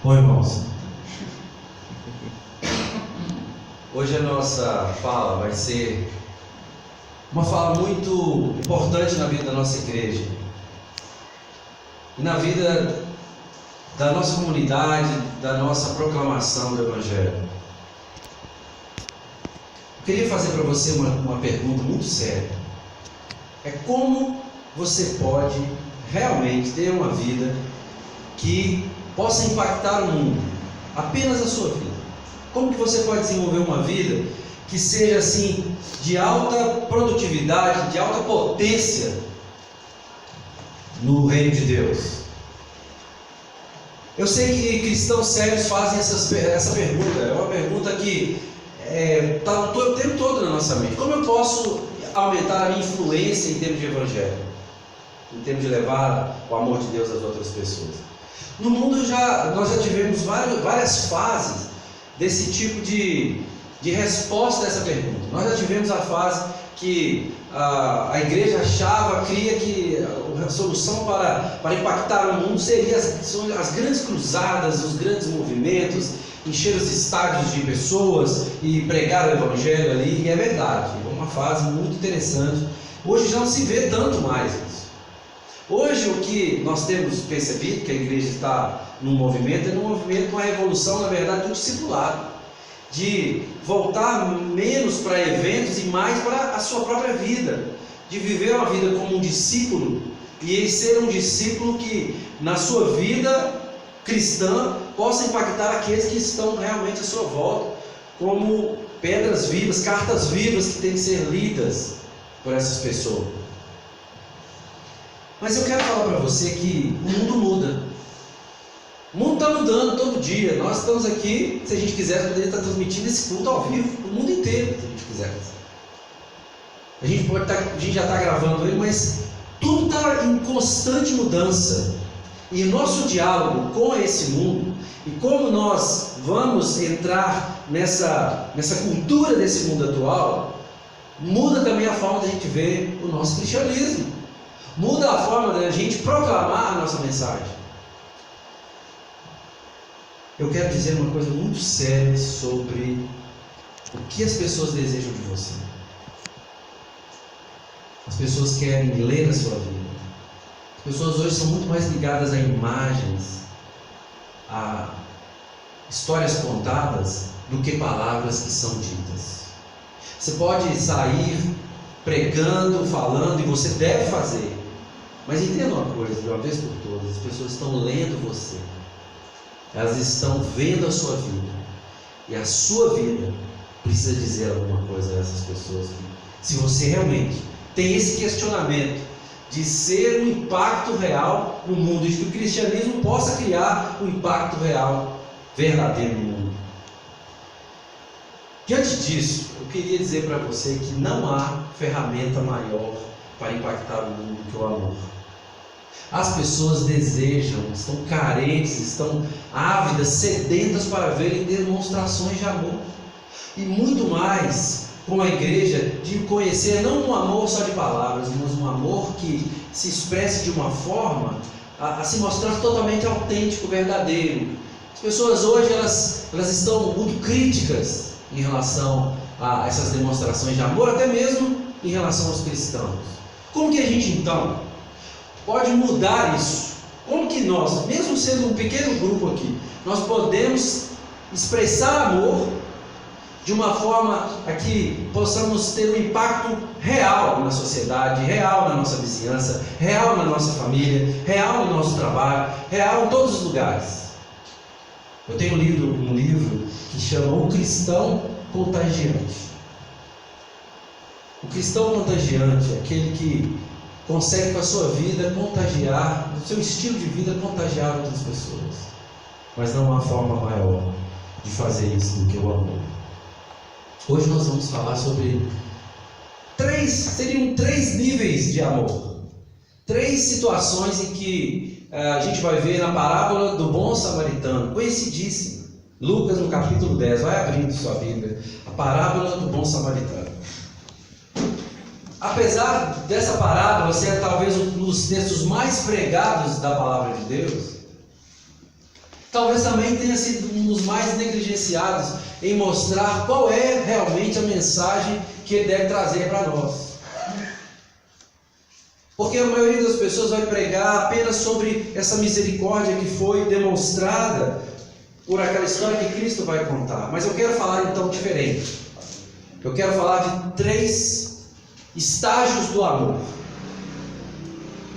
Bom, irmãos, hoje a nossa fala vai ser uma fala muito importante na vida da nossa igreja e na vida da nossa comunidade, da nossa proclamação do Evangelho. Eu queria fazer para você uma pergunta muito séria. É como você pode realmente ter uma vida que possa impactar o mundo, apenas a sua vida? Como que você pode desenvolver uma vida que seja assim, de alta produtividade, de alta potência no reino de Deus? Eu sei que cristãos sérios fazem essa pergunta. É uma pergunta que está o tempo todo na nossa mente. Como eu posso aumentar a minha influência em termos de evangelho, em termos de levar o amor de Deus às outras pessoas? No mundo nós já tivemos várias fases desse tipo de resposta a essa pergunta. Nós já tivemos a fase que a igreja cria que a solução para impactar o mundo seria as grandes cruzadas, os grandes movimentos, encher os estádios de pessoas e pregar o evangelho ali. E é verdade, é uma fase muito interessante. Hoje já não se vê tanto mais isso. Hoje o que nós temos percebido, que a igreja está num movimento, uma revolução, na verdade, do discipulado, de voltar menos para eventos e mais para a sua própria vida, de viver uma vida como um discípulo e ser um discípulo que na sua vida cristã possa impactar aqueles que estão realmente à sua volta, como pedras vivas, cartas vivas que têm que ser lidas por essas pessoas. Mas eu quero falar para você que o mundo muda. O mundo está mudando todo dia. Nós estamos aqui, se a gente quiser, poderia estar transmitindo esse culto ao vivo para o mundo inteiro, se a gente quiser. A gente já está gravando ele, mas tudo está em constante mudança. E o nosso diálogo com esse mundo, e como nós vamos entrar nessa cultura desse mundo atual, muda também a forma da gente ver o nosso cristianismo. Muda a forma da gente proclamar a nossa mensagem. Eu quero dizer uma coisa muito séria sobre o que as pessoas desejam de você. As pessoas querem ler a sua vida. As pessoas hoje são muito mais ligadas a imagens, a histórias contadas, do que palavras que são ditas. Você pode sair pregando, falando, e você deve fazer. Mas entenda uma coisa, de uma vez por todas, as pessoas estão lendo você. Elas estão vendo a sua vida. E a sua vida precisa dizer alguma coisa a essas pessoas. Se você realmente tem esse questionamento de ser um impacto real no mundo, de que o cristianismo possa criar um impacto real, verdadeiro no mundo. Diante disso, eu queria dizer para você que não há ferramenta maior para impactar o mundo que o amor. As pessoas desejam, estão carentes, estão ávidas, sedentas para verem demonstrações de amor. E muito mais com a igreja, de conhecer não um amor só de palavras, mas um amor que se expresse de uma forma a se mostrar totalmente autêntico, verdadeiro. As pessoas hoje elas estão muito críticas em relação a essas demonstrações de amor, até mesmo em relação aos cristãos. Como que a gente então pode mudar isso? Como que nós, mesmo sendo um pequeno grupo aqui, nós podemos expressar amor de uma forma a que possamos ter um impacto real na sociedade, real na nossa vizinhança, real na nossa família, real no nosso trabalho, real em todos os lugares? Eu tenho lido um livro que chama O Cristão Contagiante. O cristão contagiante é aquele que consegue com a sua vida contagiar, o seu estilo de vida contagiar outras pessoas. Mas não há forma maior de fazer isso do que o amor. Hoje nós vamos falar sobre seriam três níveis de amor. Três situações em que a gente vai ver na parábola do bom samaritano, conhecidíssima. Lucas no capítulo 10, vai abrindo sua Bíblia. A parábola do bom samaritano. Apesar dessa parábola ser talvez um dos textos mais pregados da palavra de Deus, talvez também tenha sido um dos mais negligenciados em mostrar qual é realmente a mensagem que ele deve trazer para nós. Porque a maioria das pessoas vai pregar apenas sobre essa misericórdia que foi demonstrada por aquela história que Cristo vai contar. Mas eu quero falar então diferente. Eu quero falar de 3 estágios do amor.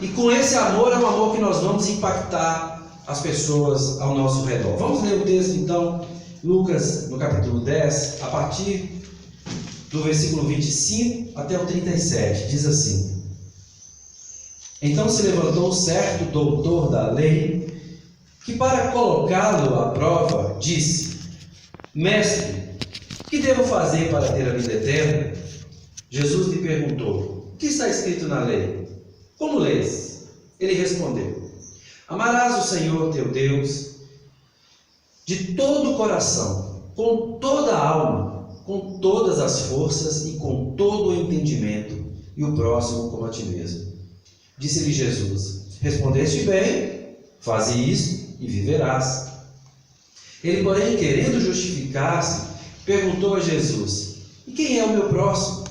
E com esse amor é um amor que nós vamos impactar as pessoas ao nosso redor. Vamos ler o texto então, Lucas, no capítulo 10, a partir do versículo 25 até o 37. Diz assim: Então se levantou certo doutor da lei, que para colocá-lo à prova, disse: Mestre, que devo fazer para ter a vida eterna? Jesus lhe perguntou: O que está escrito na lei? Como lês? Ele respondeu: Amarás o Senhor teu Deus de todo o coração, com toda a alma, com todas as forças e com todo o entendimento, e o próximo como a ti mesmo. Disse-lhe Jesus: Respondeste bem, faze isto e viverás. Ele, porém, querendo justificar-se, perguntou a Jesus: E quem é o meu próximo?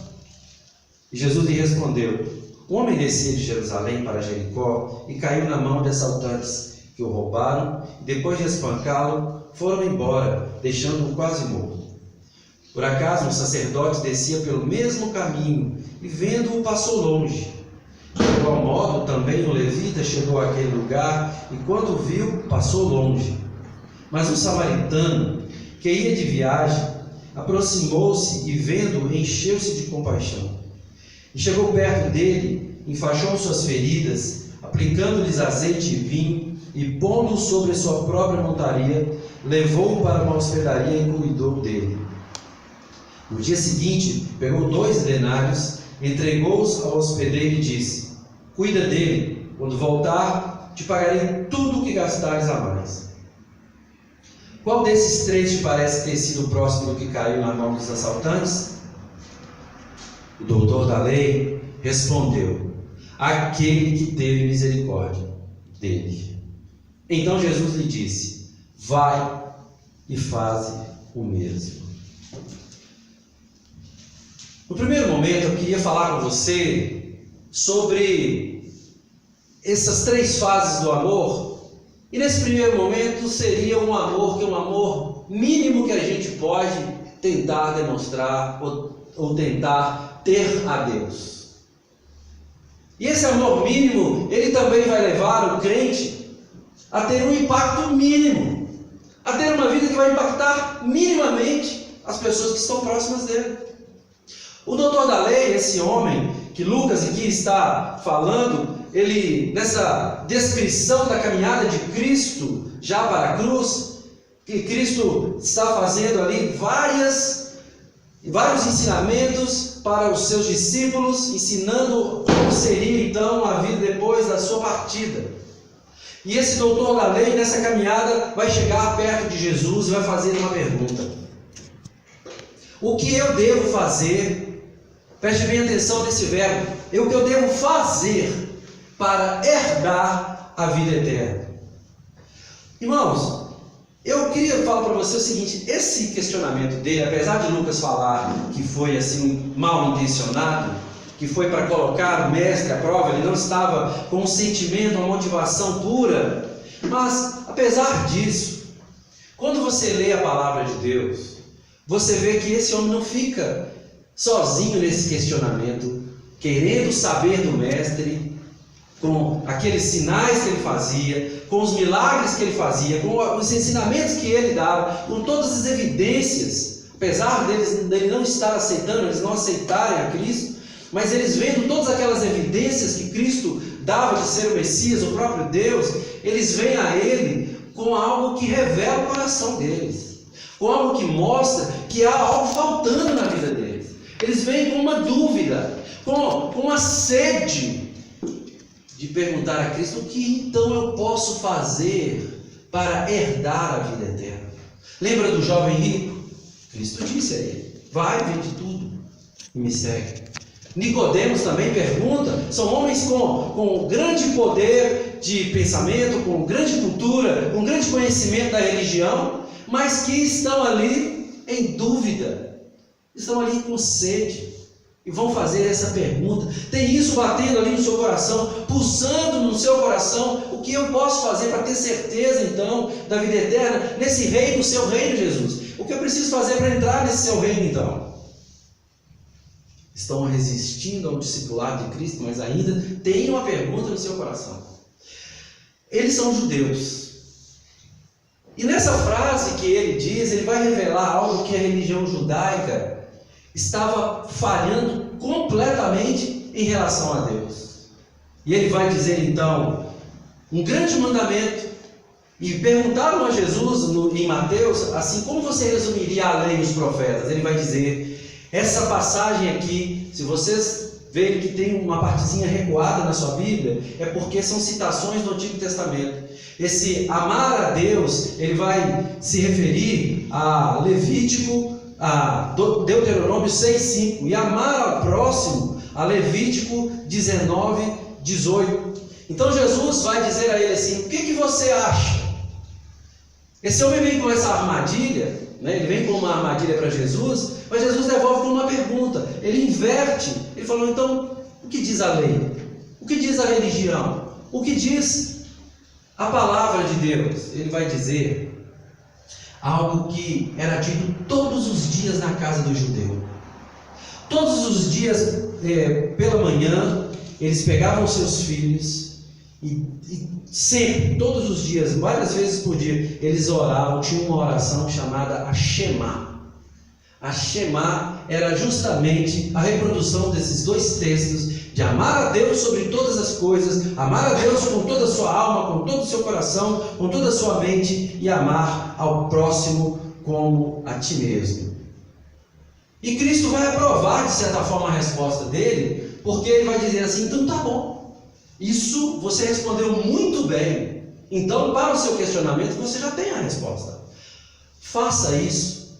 E Jesus lhe respondeu: Um homem descia de Jerusalém para Jericó e caiu na mão de assaltantes, que o roubaram e, depois de espancá-lo, foram embora, deixando-o quase morto. Por acaso um sacerdote descia pelo mesmo caminho e, vendo-o, passou longe. De igual modo, também um levita chegou àquele lugar e, quando o viu, passou longe. Mas um samaritano, que ia de viagem, aproximou-se e, vendo-o, encheu-se de compaixão. E chegou perto dele, enfaixou suas feridas, aplicando-lhes azeite e vinho, e pondo-o sobre sua própria montaria, levou-o para uma hospedaria e cuidou dele. No dia seguinte, pegou 2 denários, entregou-os ao hospedeiro e disse: Cuida dele, quando voltar, te pagarei tudo o que gastares a mais. Qual desses 3 te parece ter sido o próximo que caiu na mão dos assaltantes? O doutor da lei respondeu: Aquele que teve misericórdia dele. Então Jesus lhe disse: Vai e faze o mesmo. No primeiro momento eu queria falar com você sobre essas 3 fases do amor. E nesse primeiro momento seria um amor que é um amor mínimo que a gente pode tentar demonstrar ou tentar ter a Deus. E esse amor mínimo, ele também vai levar o crente a ter um impacto mínimo, a ter uma vida que vai impactar minimamente as pessoas que estão próximas dele. O doutor da lei, esse homem que Lucas aqui está falando, ele, nessa descrição da caminhada de Cristo já para a cruz, que Cristo está fazendo ali vários ensinamentos para os seus discípulos, ensinando como seria então a vida depois da sua partida. E esse doutor da lei, nessa caminhada, vai chegar perto de Jesus e vai fazer uma pergunta: o que eu devo fazer? Preste bem atenção nesse verbo. O que eu devo fazer para herdar a vida eterna? Irmãos, eu queria falar para você o seguinte: esse questionamento dele, apesar de Lucas falar que foi assim mal intencionado, que foi para colocar o mestre à prova, ele não estava com um sentimento, uma motivação pura, mas apesar disso, quando você lê a palavra de Deus, você vê que esse homem não fica sozinho nesse questionamento, querendo saber do mestre, com aqueles sinais que ele fazia, com os milagres que ele fazia, com os ensinamentos que ele dava, com todas as evidências, apesar dele não estar aceitando, eles não aceitarem a Cristo, mas eles vendo todas aquelas evidências que Cristo dava de ser o Messias, o próprio Deus, eles vêm a ele com algo que revela o coração deles, com algo que mostra que há algo faltando na vida deles. Eles vêm com uma dúvida, com uma sede de perguntar a Cristo: o que então eu posso fazer para herdar a vida eterna? Lembra do jovem rico? Cristo disse a ele: vai, vende tudo e me segue. Nicodemos também pergunta. São homens com grande poder de pensamento, com grande cultura, com grande conhecimento da religião, mas que estão ali em dúvida, estão ali com sede, e vão fazer essa pergunta. Tem isso batendo ali no seu coração, pulsando no seu coração. O que eu posso fazer para ter certeza então da vida eterna nesse reino, no seu reino, Jesus? O que eu preciso fazer para entrar nesse seu reino então? Estão resistindo ao discipulado de Cristo, mas ainda tem uma pergunta no seu coração. Eles são judeus. E nessa frase que ele diz, ele vai revelar algo que a religião judaica estava falhando completamente em relação a Deus. E ele vai dizer então um grande mandamento. E perguntaram a Jesus em Mateus, assim, como você resumiria a lei e os profetas? Ele vai dizer, essa passagem aqui, se vocês verem que tem uma partezinha recuada na sua Bíblia, é porque são citações do Antigo Testamento. Esse amar a Deus, ele vai se referir a Levítico, a Deuteronômio 6:5, e amar ao próximo, a Levítico 19:18. Então Jesus vai dizer a ele assim, o que você acha? Esse homem vem com essa armadilha, né? Ele vem com uma armadilha para Jesus, mas Jesus devolve com uma pergunta. Ele inverte, ele falou, então, o que diz a lei? O que diz a religião? O que diz a palavra de Deus? Ele vai dizer algo que era dito todos os dias na casa do judeu. Todos os dias, pela manhã, eles pegavam seus filhos e sempre, todos os dias, várias vezes por dia, eles oravam. Tinha uma oração chamada a Shema. A Shema era justamente a reprodução desses dois textos, de amar a Deus sobre todas as coisas, amar a Deus com toda a sua alma, com todo o seu coração, com toda a sua mente, e amar ao próximo como a ti mesmo. E Cristo vai aprovar, de certa forma, a resposta dele, porque ele vai dizer assim, então tá bom, isso você respondeu muito bem, então para o seu questionamento você já tem a resposta. Faça isso,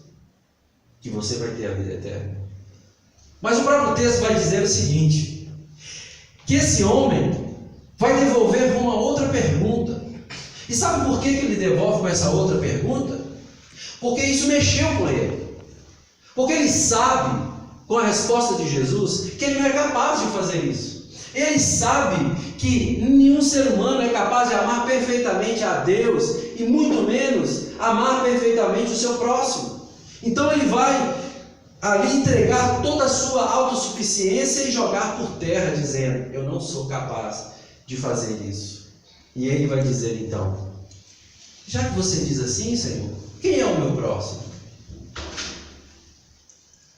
que você vai ter a vida eterna. Mas o próprio texto vai dizer o seguinte, que esse homem vai devolver com uma outra pergunta. E sabe por que ele devolve com essa outra pergunta? Porque isso mexeu com ele. Porque ele sabe, com a resposta de Jesus, que ele não é capaz de fazer isso. Ele sabe que nenhum ser humano é capaz de amar perfeitamente a Deus, e muito menos amar perfeitamente o seu próximo. Então ele vai ali entregar toda a sua autossuficiência e jogar por terra, dizendo, eu não sou capaz de fazer isso. E ele vai dizer então, já que você diz assim, Senhor, quem é o meu próximo?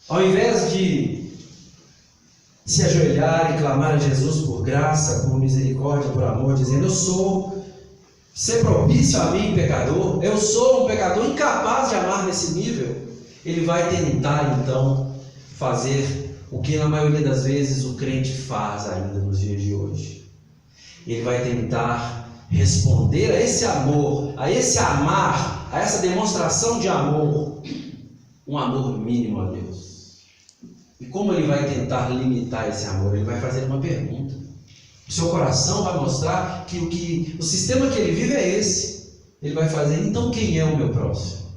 Ao invés de se ajoelhar e clamar a Jesus por graça, por misericórdia, por amor, dizendo, ser propício a mim, pecador, eu sou um pecador incapaz de amar nesse nível, ele vai tentar então fazer o que na maioria das vezes o crente faz ainda nos dias de hoje. Ele vai tentar responder a esse amor, a esse amar, a essa demonstração de amor, um amor mínimo a Deus. E como ele vai tentar limitar esse amor? Ele vai fazer uma pergunta. O seu coração vai mostrar que o sistema que ele vive é esse. Ele vai fazer, então quem é o meu próximo?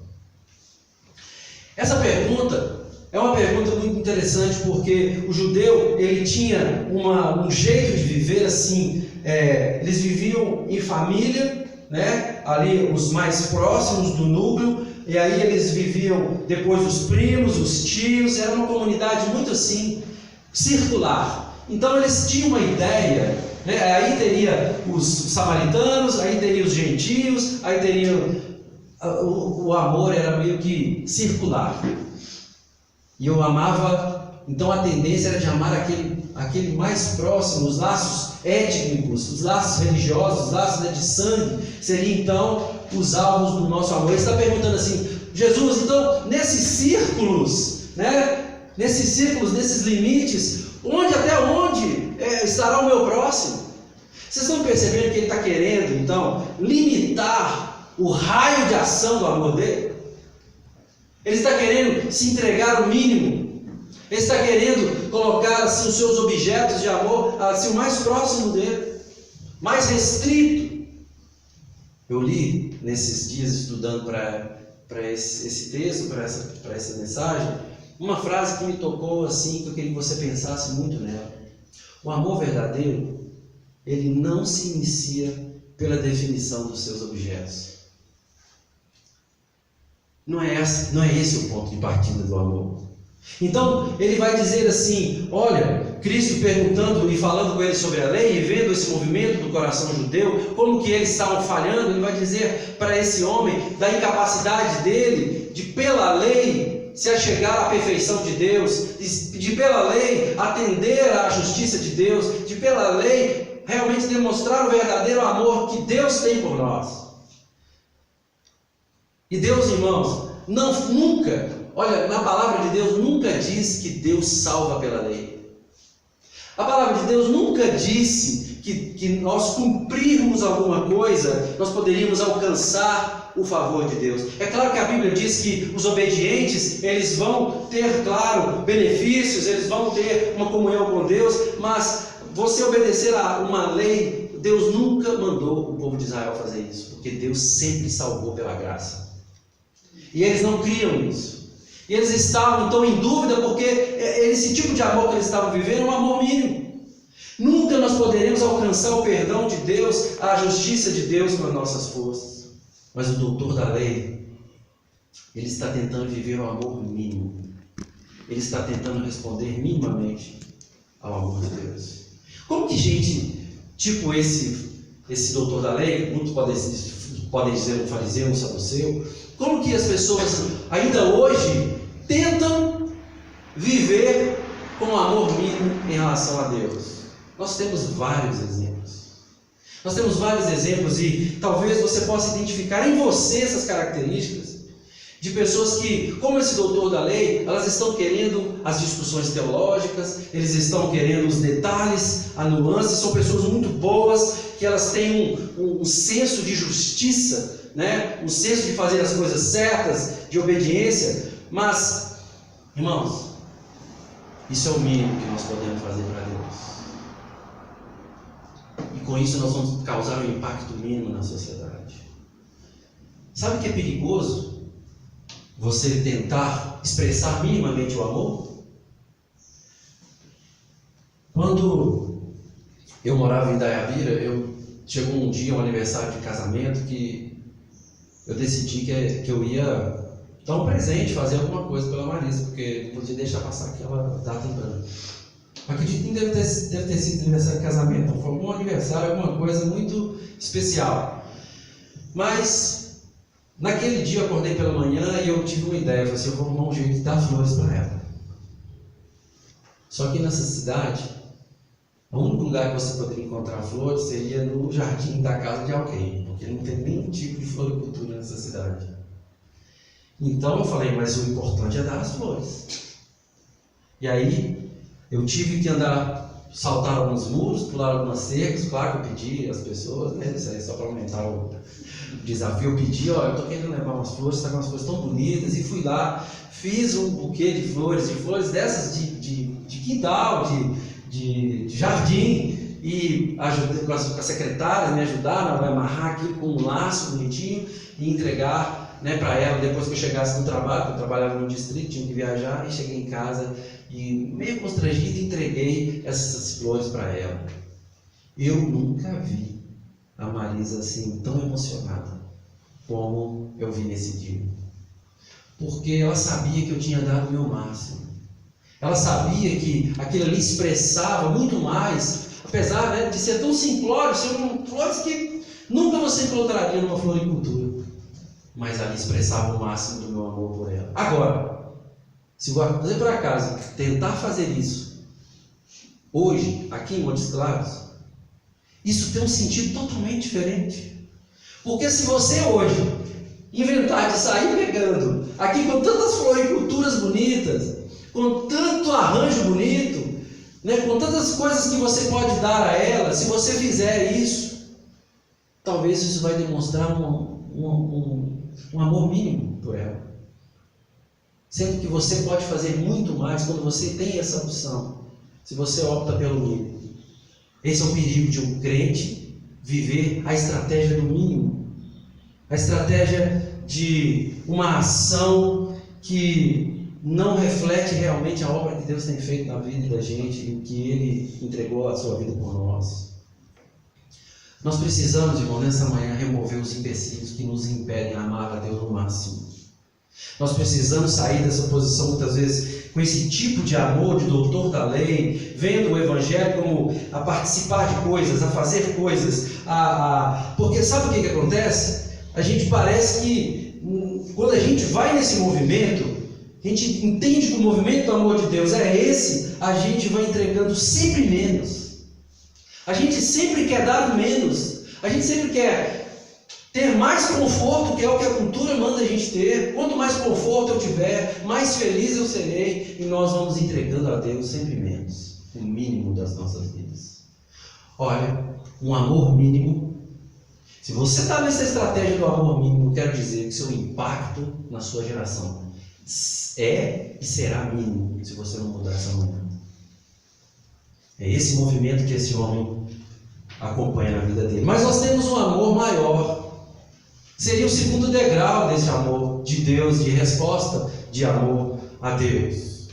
Essa pergunta é uma pergunta muito interessante, porque o judeu, ele tinha um jeito de viver assim, eles viviam em família, né? Ali os mais próximos do núcleo, e aí eles viviam depois os primos, os tios, era uma comunidade muito assim, circular. Então eles tinham uma ideia, né? Aí teria os samaritanos, aí teria os gentios, aí teria... O amor era meio que circular. E eu amava, então a tendência era de amar aquele mais próximo, os laços étnicos, os laços religiosos, os laços de sangue, seriam então os alvos do nosso amor. Ele está perguntando assim, Jesus, então nesses círculos, né? Nesses círculos, nesses limites, até onde estará o meu próximo? Vocês estão percebendo que ele está querendo então limitar o raio de ação do amor dele? Ele está querendo se entregar o mínimo. Ele está querendo colocar assim, os seus objetos de amor assim, o mais próximo dele, mais restrito. Eu li nesses dias, estudando para esse texto, para essa mensagem, uma frase que me tocou assim, que eu queria que você pensasse muito nela. O amor verdadeiro, ele não se inicia pela definição dos seus objetos. Não é esse o ponto de partida do amor. Então, ele vai dizer assim, olha, Cristo perguntando e falando com ele sobre a lei, e vendo esse movimento do coração judeu, como que eles estavam falhando, ele vai dizer para esse homem, da incapacidade dele, de pela lei, se achegar à perfeição de Deus, de pela lei, atender à justiça de Deus, de pela lei, realmente demonstrar o verdadeiro amor que Deus tem por nós. E Deus, irmãos, nunca... Olha, na palavra de Deus nunca diz que Deus salva pela lei. A palavra de Deus nunca disse que nós cumprirmos alguma coisa, nós poderíamos alcançar o favor de Deus. É claro que a Bíblia diz que os obedientes, eles vão ter, claro, benefícios, eles vão ter uma comunhão com Deus, mas você obedecer a uma lei, Deus nunca mandou o povo de Israel fazer isso, porque Deus sempre salvou pela graça. E eles não criam isso. E eles estavam então em dúvida, porque esse tipo de amor que eles estavam vivendo é um amor mínimo. Nunca nós poderemos alcançar o perdão de Deus, a justiça de Deus com as nossas forças. Mas o doutor da lei, ele está tentando viver um amor mínimo. Ele está tentando responder minimamente ao amor de Deus. Como que gente, tipo esse doutor da lei, muitos podem dizer um fariseu, um saduceu, como que as pessoas ainda hoje tentam viver com amor mínimo em relação a Deus? Nós temos vários exemplos. Nós temos vários exemplos e talvez você possa identificar em você essas características de pessoas que, como esse doutor da lei, elas estão querendo as discussões teológicas, eles estão querendo os detalhes, a nuance, são pessoas muito boas, que elas têm um senso de justiça, né? Um senso de fazer as coisas certas, de obediência, mas, irmãos, isso é o mínimo que nós podemos fazer para Deus. E com isso nós vamos causar um impacto mínimo na sociedade. Sabe o que é perigoso? Você tentar expressar minimamente o amor? Quando eu morava em Dayabira, chegou um dia, um aniversário de casamento, que eu decidi que eu ia dar um presente, fazer alguma coisa pela Marisa, porque não podia deixar passar aquela data em branco. Acredito que deve ter sido aniversário de casamento, então foi algum aniversário, alguma coisa muito especial. Mas naquele dia eu acordei pela manhã e eu tive uma ideia, eu falei assim, eu vou arrumar um jeito de dar flores para ela. Só que nessa cidade, o único lugar que você poderia encontrar flores seria no jardim da casa de alguém, porque não tem nenhum tipo de floricultura nessa cidade. Então eu falei, mas o importante é dar as flores. E aí eu tive que saltar alguns muros, pular algumas cercas, claro que eu pedi às pessoas, né? Isso aí só para aumentar o desafio, eu pedi, ó, eu estou querendo levar umas flores, está com umas flores tão bonitas, e fui lá, fiz um buquê de flores dessas de quintal, de jardim, e ajudei com a secretária, me ajudaram a amarrar aquilo com um laço bonitinho e entregar, né, para ela depois que eu chegasse no trabalho, porque eu trabalhava no distrito, tinha que viajar, e cheguei em casa e meio constrangido entreguei essas flores para ela. Eu nunca vi a Marisa assim tão emocionada como eu vi nesse dia, porque ela sabia que eu tinha dado o meu máximo. Ela sabia que aquilo ali expressava muito mais, apesar, né, de ser tão simplório, são flores que nunca você encontraria numa floricultura, mas ali expressava o máximo do meu amor por ela. Agora, se você por acaso tentar fazer isso hoje, aqui em Montes Claros, isso tem um sentido totalmente diferente. Porque se você hoje inventar de sair pegando aqui com tantas floriculturas bonitas, com tanto arranjo bonito, né, com tantas coisas que você pode dar a ela, se você fizer isso, talvez isso vai demonstrar um amor mínimo por ela. sendo que você pode fazer muito mais quando você tem essa opção, se você opta pelo mínimo. Esse é o perigo de um crente viver a estratégia do mínimo, a estratégia de uma ação que não reflete realmente a obra que Deus tem feito na vida da gente e que Ele entregou a sua vida por nós. Nós precisamos, irmão, nessa manhã remover os empecilhos que nos impedem a amar a Deus no máximo. Nós precisamos sair dessa posição muitas vezes com esse tipo de amor de doutor da lei, vendo o Evangelho como a participar de coisas, a fazer coisas, porque sabe o que acontece? A gente parece que quando a gente vai nesse movimento, a gente entende que o movimento do amor de Deus é esse, a gente vai entregando sempre menos. A gente sempre quer dar menos. A gente sempre quer ter mais conforto, que é o que a cultura manda a gente ter. Quanto mais conforto eu tiver, mais feliz eu serei. E nós vamos entregando a Deus sempre menos, o mínimo das nossas vidas. Olha, um amor mínimo. Se você está nessa estratégia do amor mínimo, quero dizer que seu impacto na sua geração é e será mínimo, se você não mudar essa manhã. É esse movimento que esse homem acompanha na vida dele. Mas nós temos um amor maior. Seria o segundo degrau desse amor de Deus, de resposta de amor a Deus.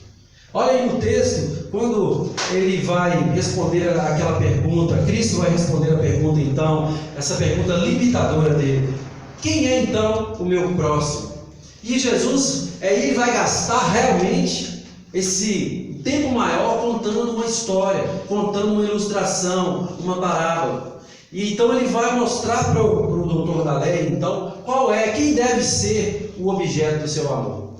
Olha aí no texto, quando ele vai responder aquela pergunta, Cristo vai responder a pergunta então, essa pergunta limitadora dele. Quem é então o meu próximo? E Jesus, ele vai gastar realmente esse tempo maior contando uma história, contando uma ilustração, uma parábola. E então ele vai mostrar para o doutor da lei, então, quem deve ser o objeto do seu amor.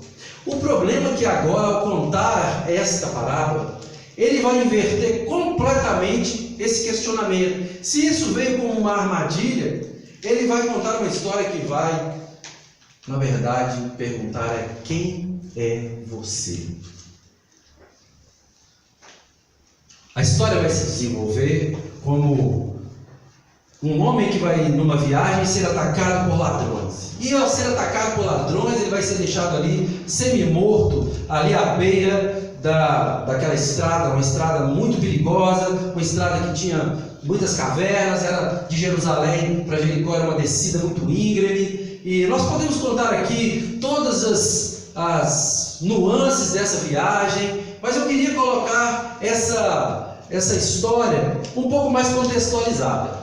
O problema é que agora, ao contar esta parábola, ele vai inverter completamente esse questionamento. Se isso veio como uma armadilha, ele vai contar uma história que vai, na verdade, perguntar quem é você? A história vai se desenvolver como um homem que vai numa viagem ser atacado por ladrões. E ao ser atacado por ladrões, ele vai ser deixado ali semi-morto, ali à beira daquela estrada, uma estrada muito perigosa, uma estrada que tinha muitas cavernas, era de Jerusalém para Jericó, era uma descida muito íngreme. E nós podemos contar aqui todas as nuances dessa viagem, mas eu queria colocar essa história um pouco mais contextualizada.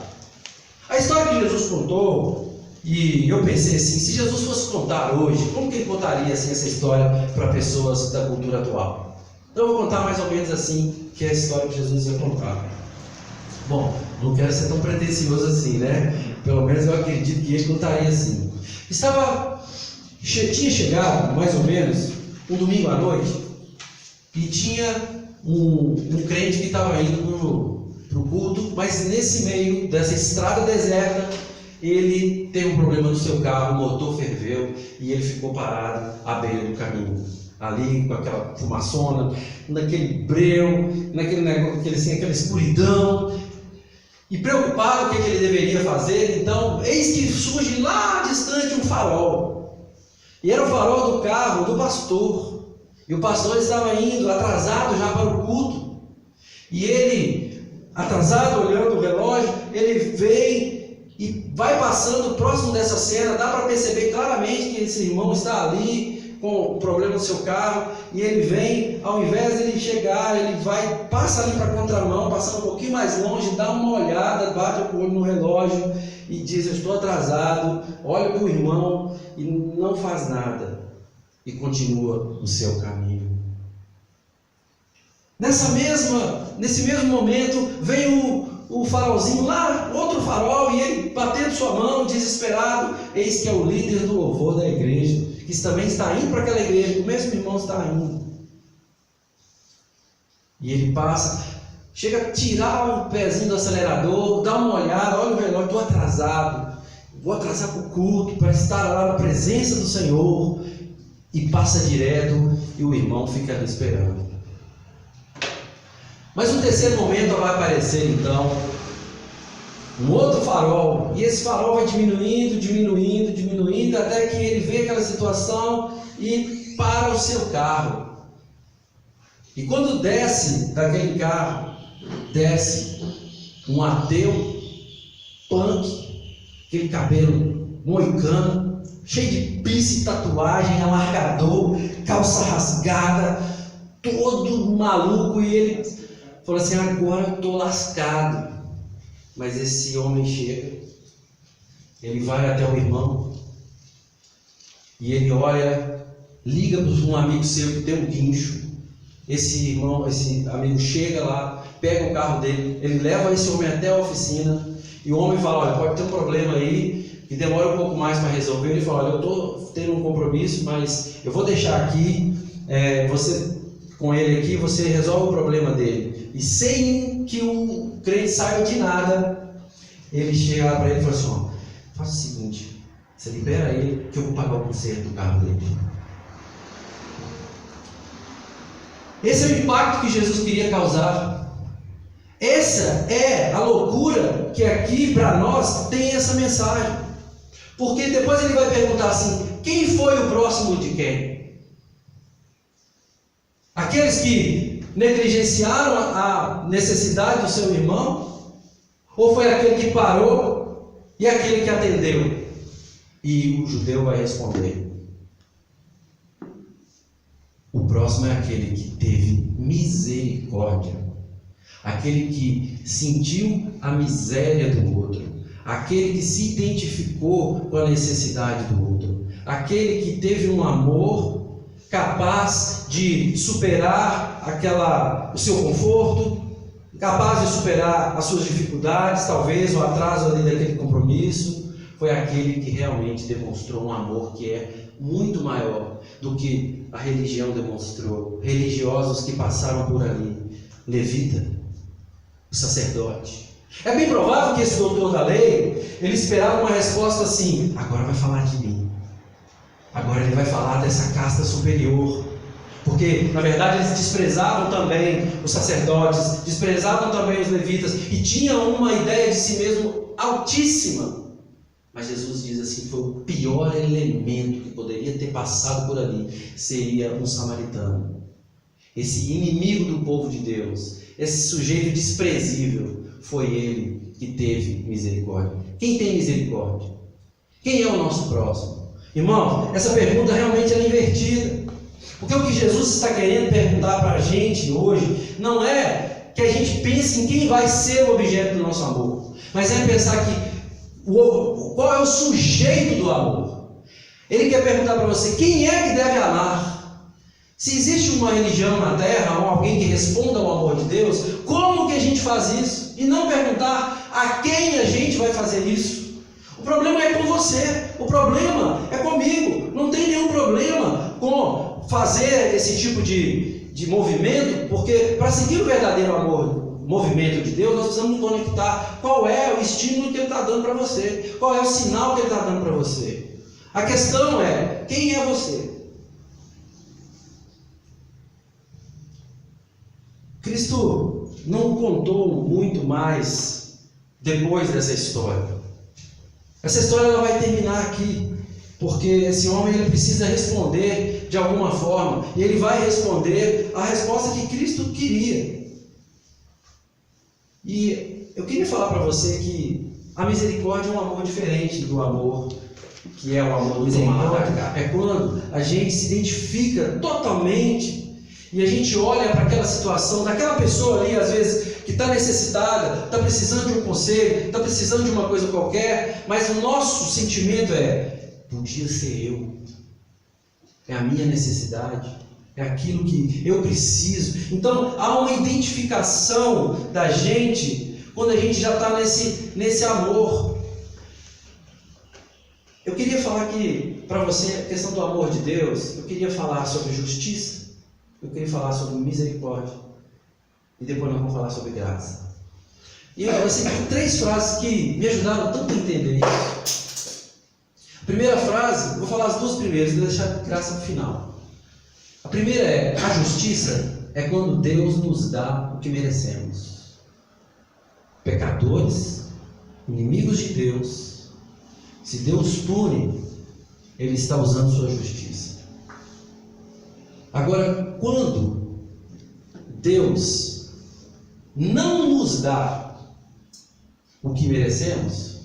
A história que Jesus contou, e eu pensei assim, se Jesus fosse contar hoje, como que ele contaria assim, essa história para pessoas da cultura atual? Então eu vou contar mais ou menos assim, que é a história que Jesus ia contar. Bom, não quero ser tão pretensioso assim, né? Pelo menos eu acredito que ele contaria assim. Tinha chegado, mais ou menos, um domingo à noite, e tinha um crente que estava indo para o culto, mas nesse meio dessa estrada deserta, ele teve um problema no seu carro, o motor ferveu e ele ficou parado à beira do caminho, ali com aquela fumaçona, naquele breu, naquele negócio, assim, aquela escuridão, e preocupado o que ele deveria fazer. Então, eis que surge lá distante um farol, e era o farol do carro do pastor. E o pastor estava indo, atrasado já para o culto. E ele, atrasado, olhando o relógio, ele vem e vai passando próximo dessa cena. Dá para perceber claramente que esse irmão está ali com um problema no seu carro. E ele vem, ao invés de ele chegar, ele passa ali para a contramão, passando um pouquinho mais longe, dá uma olhada, bate o olho no relógio e diz: eu estou atrasado. Olha para o irmão e não faz nada. E continua o seu caminho. Nesse mesmo momento, vem o farolzinho lá, outro farol, e ele batendo sua mão, desesperado. Eis que é o líder do louvor da igreja, que também está indo para aquela igreja, o mesmo irmão está indo. E ele passa, chega a tirar o pezinho do acelerador, dá uma olhada, olha o relógio, estou atrasado, vou atrasar para o culto, para estar lá na presença do Senhor. E passa direto, e o irmão fica ali esperando. Mas no terceiro momento vai aparecer então um outro farol, e esse farol vai diminuindo, indo até que ele vê aquela situação e para o seu carro. E quando desce daquele carro, desce um ateu, punk, aquele cabelo moicano, cheio de piercing, tatuagem, alargador, calça rasgada, todo maluco, e ele falou assim: agora eu estou lascado. Mas esse homem chega, ele vai até o irmão, e ele olha, liga para um amigo seu que tem um guincho. Esse irmão, esse amigo chega lá, pega o carro dele, ele leva esse homem até a oficina, e o homem fala: olha, pode ter um problema aí, e demora um pouco mais para resolver. Ele fala: olha, eu estou tendo um compromisso, mas eu vou deixar aqui, você com ele aqui, você resolve o problema dele. E sem que o crente saiba de nada, ele chega lá para ele e fala assim: ó, faz o seguinte, você libera ele que eu vou pagar o conserto do carro dele. Esse é o impacto que Jesus queria causar. Essa é a loucura que aqui para nós tem essa mensagem. Porque depois ele vai perguntar assim: quem foi o próximo de quem? Aqueles que negligenciaram a necessidade do seu irmão? Ou foi aquele que parou e aquele que atendeu? E o judeu vai responder: o próximo é aquele que teve misericórdia, aquele que sentiu a miséria do outro, aquele que se identificou com a necessidade do outro, aquele que teve um amor capaz de superar o seu conforto, capaz de superar as suas dificuldades, talvez o atraso ali daquele compromisso. Foi aquele que realmente demonstrou um amor que é muito maior do que a religião demonstrou. Religiosos que passaram por ali, levita, o sacerdote. É bem provável que esse doutor da lei, ele esperava uma resposta assim: agora vai falar de mim, agora ele vai falar dessa casta superior. Porque na verdade eles desprezavam também os sacerdotes, desprezavam também os levitas, e tinham uma ideia de si mesmo altíssima. Mas Jesus diz assim: foi o pior elemento que poderia ter passado por ali, seria um samaritano. Esse inimigo do povo de Deus, esse sujeito desprezível, foi ele que teve misericórdia. Quem tem misericórdia? Quem é o nosso próximo? Irmão, essa pergunta realmente é invertida. Porque o que Jesus está querendo perguntar para a gente hoje não é que a gente pense em quem vai ser o objeto do nosso amor, mas é pensar que qual é o sujeito do amor. Ele quer perguntar para você: quem é que deve amar? Se existe uma religião na terra, ou alguém que responda ao amor de Deus, como que a gente faz isso? E não perguntar a quem a gente vai fazer isso. O problema é com você, o problema é comigo. Não tem nenhum problema com fazer esse tipo de movimento, porque para seguir o verdadeiro amor, movimento de Deus, nós precisamos nos conectar. Qual é o estímulo que Ele está dando para você? Qual é o sinal que Ele está dando para você? A questão é: quem é você? Cristo não contou muito mais depois dessa história. Essa história ela vai terminar aqui, porque esse homem ele precisa responder de alguma forma, e ele vai responder a resposta que Cristo queria. E eu queria falar para você que a misericórdia é um amor diferente do amor que é o amor do misericórdia. É quando a gente se identifica totalmente e a gente olha para aquela situação, daquela pessoa ali, às vezes, que está necessitada, está precisando de um conselho, está precisando de uma coisa qualquer, mas o nosso sentimento é: podia ser eu, é a minha necessidade, é aquilo que eu preciso. Então há uma identificação da gente quando a gente já está nesse amor. Eu queria falar aqui para você a questão do amor de Deus. Eu queria falar sobre justiça, eu queria falar sobre misericórdia, e depois nós vamos falar sobre graça. E eu segui 3 frases que me ajudaram tanto a entender isso. A primeira frase, vou falar as 2 primeiras e vou deixar a graça para o final. A primeira é: a justiça é quando Deus nos dá o que merecemos. Pecadores, inimigos de Deus, se Deus pune, Ele está usando sua justiça. Agora, quando Deus não nos dá o que merecemos,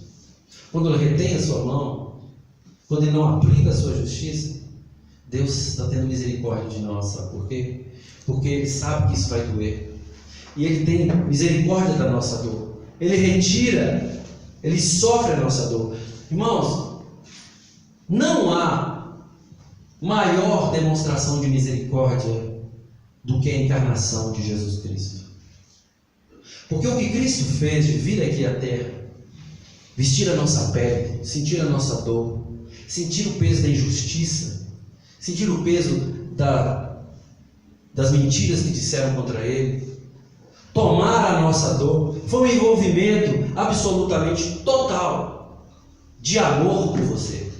quando Ele retém a sua mão, quando Ele não aplica a sua justiça, Deus está tendo misericórdia de nós. Sabe por quê? Porque Ele sabe que isso vai doer. E Ele tem misericórdia da nossa dor. Ele retira, Ele sofre a nossa dor. Irmãos, não há maior demonstração de misericórdia do que a encarnação de Jesus Cristo. Porque o que Cristo fez de vir aqui à terra, vestir a nossa pele, sentir a nossa dor, sentir o peso da injustiça, sentir o peso das mentiras que disseram contra Ele, tomar a nossa dor, foi um envolvimento absolutamente total de amor por você.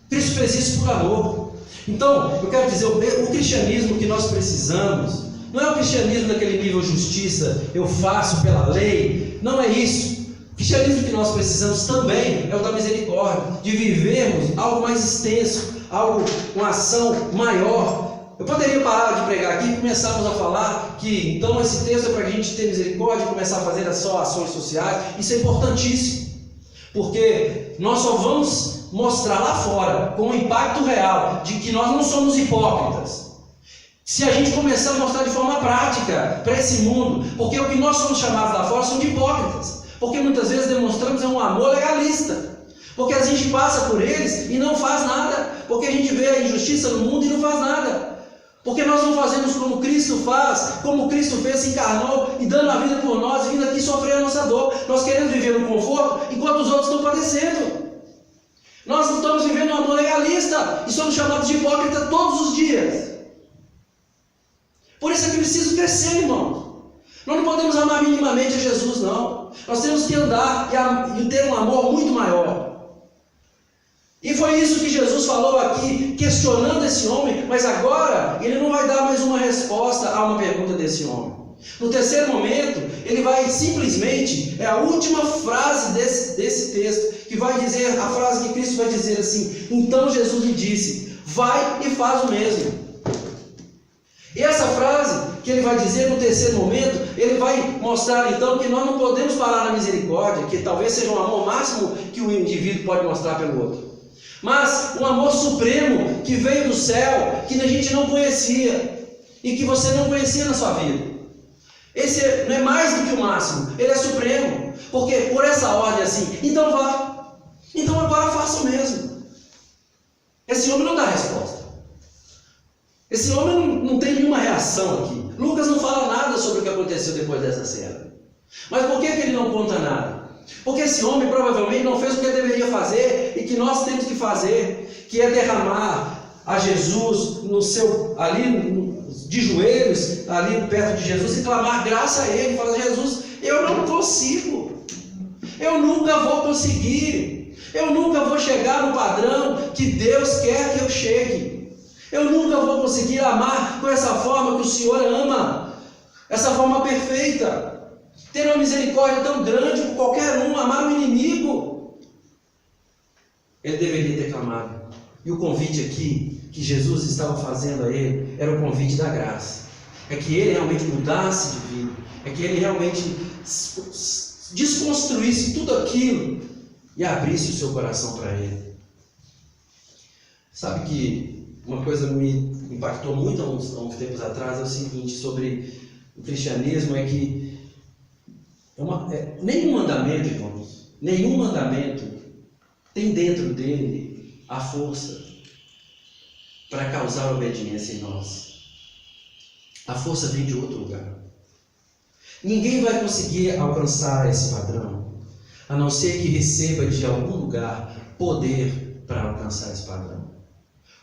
Cristo fez isso por amor. Então, eu quero dizer, o cristianismo que nós precisamos não é o cristianismo daquele nível justiça, eu faço pela lei, não é isso. O cristianismo que nós precisamos também é o da misericórdia, de vivermos algo mais extenso, uma ação maior. Eu poderia parar de pregar aqui e começarmos a falar que então esse texto é para a gente ter misericórdia e começar a fazer só ações sociais. Isso é importantíssimo, porque nós só vamos mostrar lá fora, com o impacto real, de que nós não somos hipócritas, se a gente começar a mostrar de forma prática para esse mundo. Porque o que nós somos chamados lá fora são de hipócritas, porque muitas vezes demonstramos um amor legalista, porque a gente passa por eles e não faz nada, porque a gente vê a injustiça no mundo e não faz nada, porque nós não fazemos como Cristo faz, como Cristo fez, se encarnou e dando a vida por nós, e vindo aqui sofrer a nossa dor. Nós queremos viver no conforto enquanto os outros estão padecendo. Nós não estamos vivendo um amor legalista e somos chamados de hipócrita todos os dias. Por isso é que preciso crescer, irmão. Nós não podemos amar minimamente a Jesus, não. Nós temos que andar e ter um amor muito maior. E foi isso que Jesus falou aqui, questionando esse homem, mas agora ele não vai dar mais uma resposta a uma pergunta desse homem. No terceiro momento, ele vai simplesmente, é a última frase desse texto, que vai dizer, a frase que Cristo vai dizer assim: então Jesus lhe disse, vai e faz o mesmo. E essa frase que ele vai dizer no terceiro momento, ele vai mostrar então que nós não podemos parar na misericórdia, que talvez seja um amor máximo que o indivíduo pode mostrar pelo outro, mas um amor supremo que veio do céu, que a gente não conhecia e que você não conhecia na sua vida. Esse não é mais do que o máximo, ele é supremo, porque por essa ordem assim, então vá, então agora faça o mesmo. Esse homem não dá resposta. Esse homem não tem nenhuma reação aqui. Lucas não fala nada sobre o que aconteceu depois dessa cena. Mas por que ele não conta nada? Porque esse homem provavelmente não fez o que ele deveria fazer e que nós temos que fazer, que é derramar a Jesus ali de joelhos, ali perto de Jesus, e clamar graça a Ele, falar: Jesus, eu não consigo, eu nunca vou conseguir, eu nunca vou chegar no padrão que Deus quer que eu chegue. Eu nunca vou conseguir amar com essa forma que o Senhor ama, essa forma perfeita, ter uma misericórdia tão grande por qualquer um, amar o inimigo. Ele deveria ter clamado. E o convite aqui que Jesus estava fazendo a ele era o convite da graça. É que ele realmente mudasse de vida, é que ele realmente desconstruísse tudo aquilo e abrisse o seu coração para ele. Sabe que uma coisa me impactou muito há uns tempos atrás é o seguinte, sobre o cristianismo, é que nenhum mandamento, irmãos, nenhum mandamento tem dentro dele a força para causar obediência em nós. A força vem de outro lugar. Ninguém vai conseguir alcançar esse padrão, a não ser que receba de algum lugar poder para alcançar esse padrão.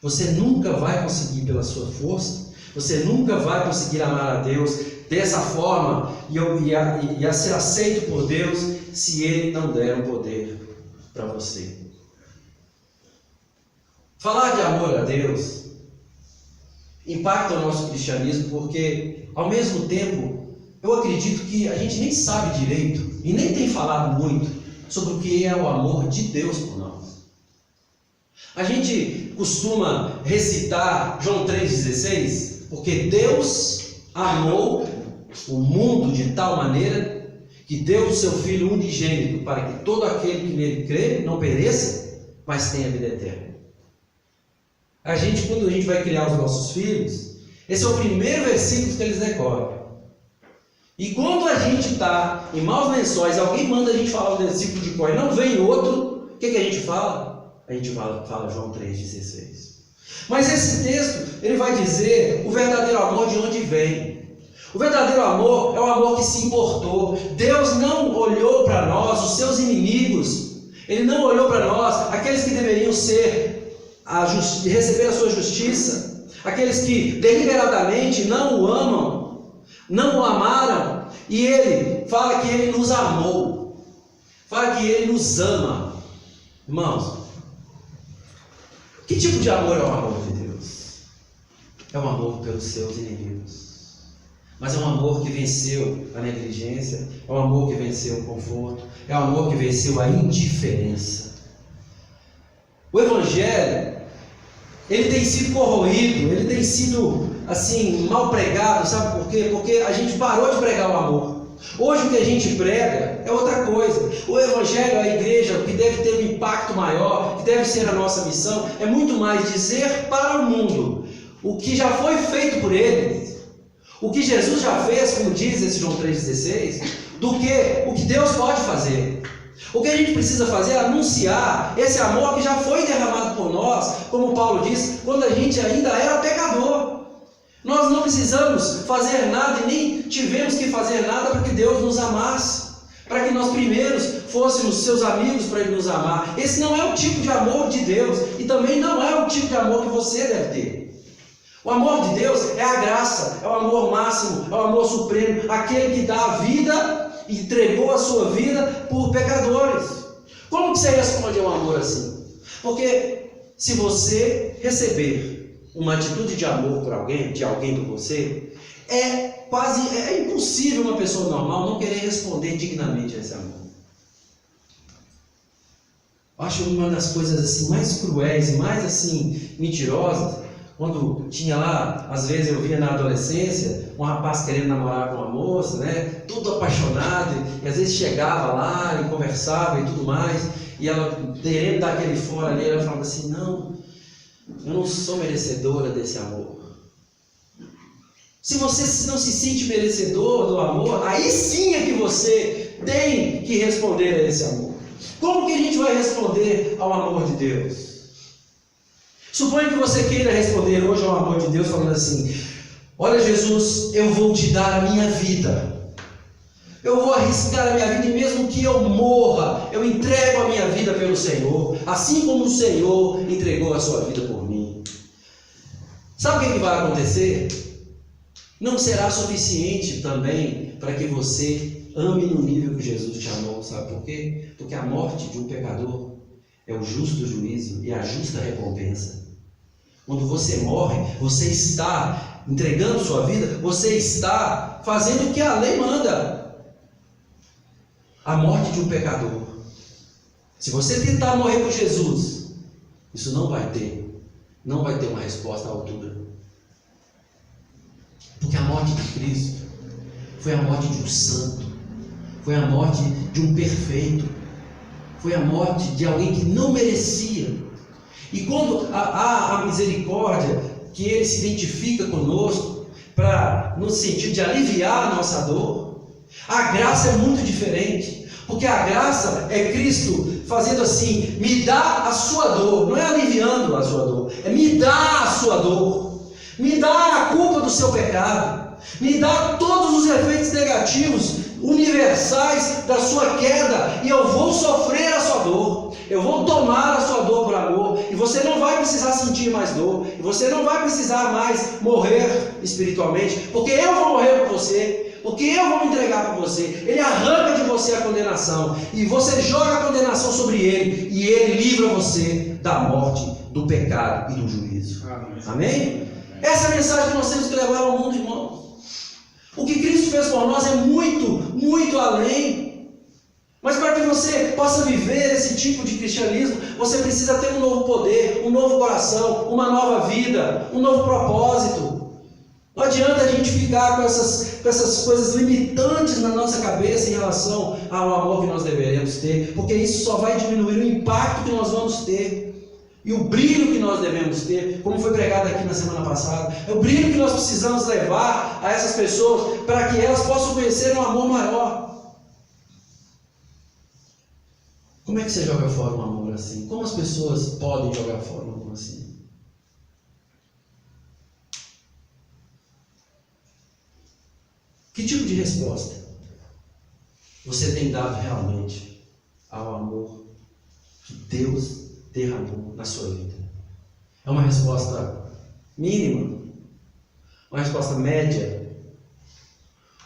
Você nunca vai conseguir pela sua força, você nunca vai conseguir amar a Deus dessa forma e a ser aceito por Deus se Ele não der um poder para você. Falar de amor a Deus impacta o nosso cristianismo, porque ao mesmo tempo eu acredito que a gente nem sabe direito e nem tem falado muito sobre o que é o amor de Deus por nós. A gente costuma recitar João 3,16, porque Deus amou o mundo de tal maneira que deu o seu Filho unigênito para que todo aquele que nele crê não pereça, mas tenha vida eterna. Quando a gente vai criar os nossos filhos, esse é o primeiro versículo que eles decoram. E quando a gente está em maus lençóis, alguém manda a gente falar o versículo de cor e não vem outro, o que a gente fala? A gente fala João 3,16. Mas esse texto, ele vai dizer o verdadeiro amor de onde vem. O verdadeiro amor é o amor que se importou. Deus não olhou para nós, os seus inimigos. Ele não olhou para nós, aqueles que deveriam receber a sua justiça. Aqueles que deliberadamente não o amam, não o amaram. E ele fala que ele nos amou. Fala que ele nos ama. Irmãos, que tipo de amor é o amor de Deus? É um amor pelos seus inimigos. Mas é um amor que venceu a negligência, é um amor que venceu o conforto, é um amor que venceu a indiferença. O Evangelho, ele tem sido corroído, ele tem sido assim, mal pregado, sabe por quê? Porque a gente parou de pregar o amor. Hoje o que a gente prega é outra coisa. O Evangelho, a igreja, o que deve ter um impacto maior, que deve ser a nossa missão, é muito mais dizer para o mundo o que já foi feito por eles, o que Jesus já fez, como diz esse João 3,16, do que o que Deus pode fazer. O que a gente precisa fazer é anunciar esse amor que já foi derramado por nós, como Paulo diz, quando a gente ainda era pecador. Nós não precisamos fazer nada e nem tivemos que fazer nada para que Deus nos amasse, para que nós primeiros fôssemos seus amigos para Ele nos amar. Esse não é o tipo de amor de Deus e também não é o tipo de amor que você deve ter. O amor de Deus é a graça, é o amor máximo, é o amor supremo, aquele que dá a vida e entregou a sua vida por pecadores. Como que você responde a um amor assim? Porque se você receber uma atitude de amor por alguém, de alguém por você, é impossível uma pessoa normal não querer responder dignamente a esse amor. Eu acho uma das coisas assim mais cruéis e mais assim mentirosas, quando tinha lá, às vezes eu via na adolescência, um rapaz querendo namorar com uma moça, né, tudo apaixonado, e às vezes chegava lá e conversava e tudo mais, e ela querendo dar aquele fora ali, ela falava assim, não, eu não sou merecedora desse amor. Se você não se sente merecedor do amor, aí sim é que você tem que responder a esse amor. Como que a gente vai responder ao amor de Deus? Suponha que você queira responder hoje ao amor de Deus falando assim, olha Jesus, eu vou te dar a minha vida. Eu vou arriscar a minha vida e mesmo que eu morra, eu entrego a minha vida pelo Senhor, assim como o Senhor entregou a sua vida por mim. Sabe o que vai acontecer? Não será suficiente também para que você ame no nível que Jesus te amou. Sabe por quê? Porque a morte de um pecador é o justo juízo e a justa recompensa. Quando você morre, você está entregando sua vida, você está fazendo o que a lei manda. A morte de um pecador. Se você tentar morrer por Jesus, isso não vai ter uma resposta à altura. Porque a morte de Cristo foi a morte de um santo, foi a morte de um perfeito, foi a morte de alguém que não merecia. E quando há a misericórdia, que Ele se identifica conosco, no sentido de aliviar a nossa dor, a graça é muito diferente, porque a graça é Cristo fazendo assim, me dá a sua dor, não é aliviando a sua dor, é me dá a sua dor, me dá a culpa do seu pecado, me dá todos os efeitos negativos, universais da sua queda, e eu vou sofrer a sua dor, eu vou tomar a sua dor por amor, e você não vai precisar sentir mais dor, e você não vai precisar mais morrer espiritualmente, porque eu vou morrer por você, porque eu vou me entregar por você. Ele arranca de você a condenação, e você joga a condenação sobre ele, e ele livra você da morte, do pecado e do juízo. Amém? Essa é a mensagem que nós temos que levar ao mundo, irmãos. O que Cristo fez por nós é muito, muito além. Mas para que você possa viver esse tipo de cristianismo, você precisa ter um novo poder, um novo coração, uma nova vida, um novo propósito. Não adianta a gente ficar com essas coisas limitantes na nossa cabeça em relação ao amor que nós deveremos ter, porque isso só vai diminuir o impacto que nós vamos ter e o brilho que nós devemos ter, como foi pregado aqui na semana passada. É o brilho que nós precisamos levar a essas pessoas para que elas possam conhecer um amor maior. Como é que você joga fora um amor assim? Como as pessoas podem jogar fora um amor assim? Que tipo de resposta você tem dado realmente ao amor que Deus derramou na sua vida? É uma resposta mínima? Uma resposta média?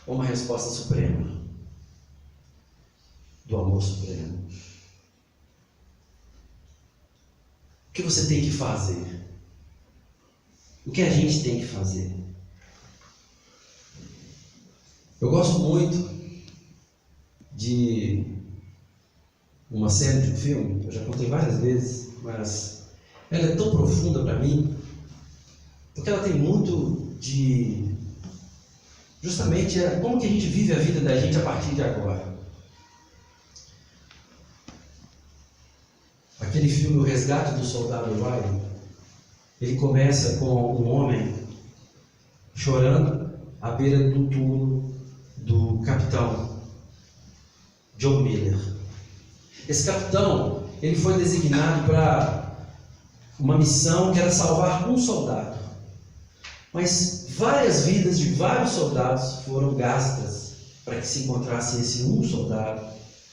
Ou uma resposta suprema? Do amor supremo? O que você tem que fazer? O que a gente tem que fazer? Eu gosto muito de uma série de um filme, eu já contei várias vezes, mas ela é tão profunda para mim, porque ela tem muito de justamente como que a gente vive a vida da gente a partir de agora. Aquele filme O Resgate do Soldado Ryan, ele começa com um homem chorando à beira do túmulo do capitão John Miller. Esse capitão, ele foi designado para uma missão que era salvar um soldado. Mas várias vidas de vários soldados foram gastas para que se encontrasse esse um soldado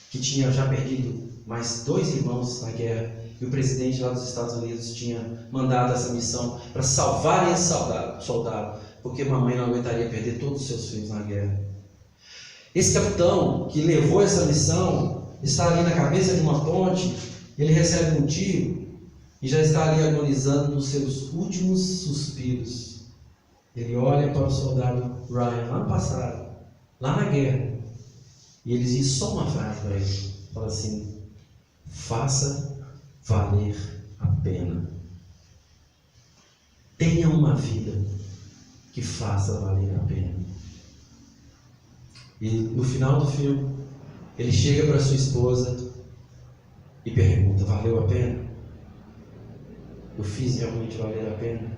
que tinha já perdido mais 2 irmãos na guerra. E o presidente lá dos Estados Unidos tinha mandado essa missão para salvar esse soldado, porque mamãe não aguentaria perder todos os seus filhos na guerra. Esse capitão que levou essa missão está ali na cabeça de uma ponte, ele recebe um tiro e já está ali agonizando nos seus últimos suspiros. Ele olha para o soldado Ryan lá no passado, lá na guerra, e ele diz só uma frase para ele, fala assim: faça valer a pena. Tenha uma vida que faça valer a pena. E no final do filme, ele chega para sua esposa e pergunta: valeu a pena? Eu fiz realmente valer a pena?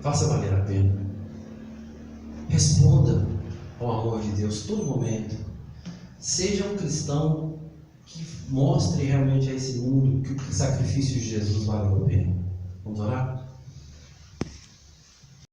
Faça valer a pena. Responda ao amor de Deus todo momento. Seja um cristão que mostre realmente a esse mundo que o sacrifício de Jesus valeu a pena. Vamos orar?